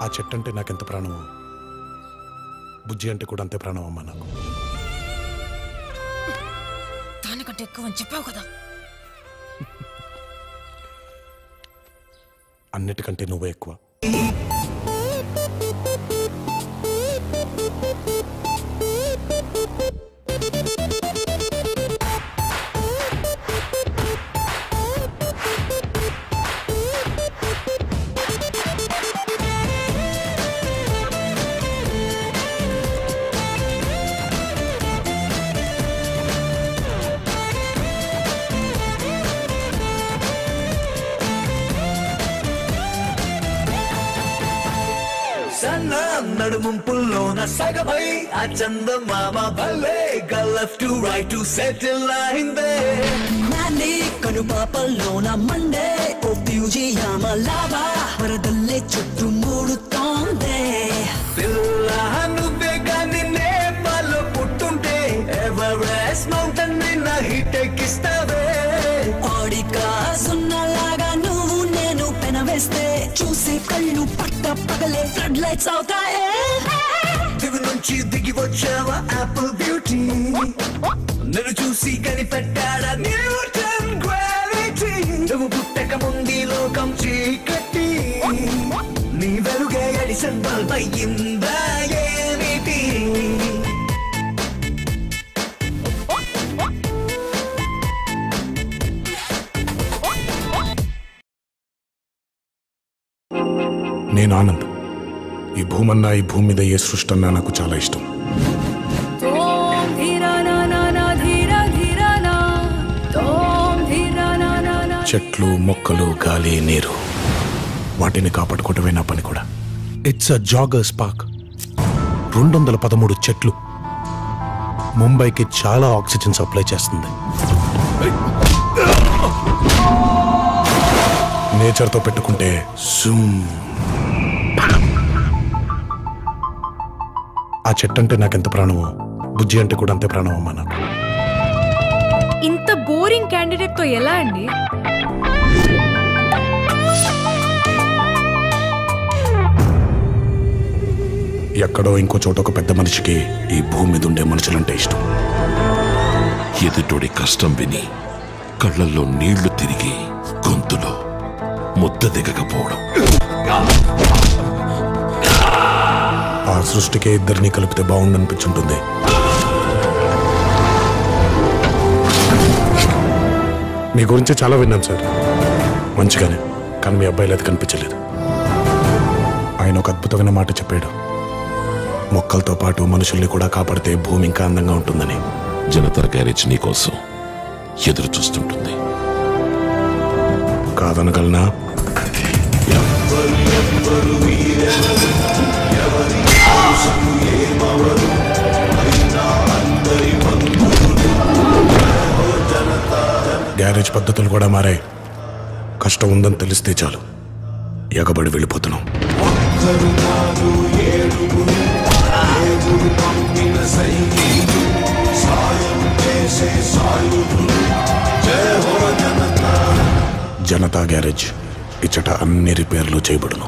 ఆ చెట్టు అంటే నాకెంత ప్రాణమో బుజ్జి అంటే కూడా అంతే ప్రాణం అమ్మా నాకు. దానికంటే ఎక్కువ అని చెప్పావు కదా. అన్నిటికంటే నువ్వే ఎక్కువ. నడుముంపుల్లోన సగమై ఆ చందమామ భలే left to right to settle అయిందే నాని కనుపాపల్లోన మండే ఓ ఫ్యూజియామ లావా వరదల్లే చుట్టూ మూడుతోందే పిల్ల నువ్వే గాని నేపాల్లో పుట్టుంటే ఎవరెస్ట్ మౌంటైన్ నిన్న హిట్ ఎక్కిస్తావే ఆడికా సున్నలాగా నువ్వు నేను పెనవేస్తే చూసి కళ్ళు పట్ట పగలే ఫ్లడ్ లైట్స్ అవుతాయే దిగు నుంచి దిగి వచ్చావా యాపిల్ బ్యూటీ నేను చూసి కనిపెట్టాడా న్యూటన్ గ్రావిటీ నువ్వు పుట్టక ముందు లోకం చీకటి నీ వెలుగే ఎడిసన్ బల్బ్ అయ్యిందా ఏమిటి నేను ఆనంద్. ఈ భూమన్నా ఈ భూమి మీద ఏ సృష్టి అన్నా నాకు చాలా ఇష్టం. చెట్లు మొక్కలు గాలి నీరు వాటిని కాపాడుకోవటమే నా పని కూడా. It's a joggers park. 213 చెట్లు ముంబైకి చాలా ఆక్సిజన్ సప్లై చేస్తుంది. నేచర్తో పెట్టుకుంటే ఆ చెట్టు అంటే నాకెంత ప్రాణమో బుజ్జి అంటే కూడా అంతే ప్రాణం అమ్మా నాకు. ఇంత బోరింగ్ క్యాండిడేట్ తో ఎలా అండి? ఎక్కడో ఇంకో చోట ఒక పెద్ద మనిషికి ఈ భూమి మీద ఉండే మనుషులంటే ఇష్టం. ఎదుటోడి కష్టం విని కళ్ళల్లో నీళ్లు తిరిగి గొంతులో ముద్ద దిగకపోవడం. ఆ సృష్టికే ఇద్దరిని కలిపితే బాగుండనిపించుంటుంది. మీ గురించి చాలా విన్నాను సార్, మంచిగానే. కానీ మీ అబ్బాయిలు అది కనిపించలేదు. ఆయన ఒక అద్భుతమైన మాట చెప్పాడు, మొక్కలతో పాటు మనుషుల్ని కూడా కాపాడితే భూమి ఇంకా అందంగా ఉంటుందని. జనతా గ్యారేజ్ నీ కోసం ఎదురు చూస్తుంటుంది. కాదనగలనా? గ్యారేజ్ పద్ధతులు కూడా మారాయి. కష్టం ఉందని తెలిస్తే చాలు ఎగబడి వెళ్ళిపోతున్నాం. జనతా గ్యారేజ్ ఇచ్చట అన్ని రిపేర్లు చేయబడును.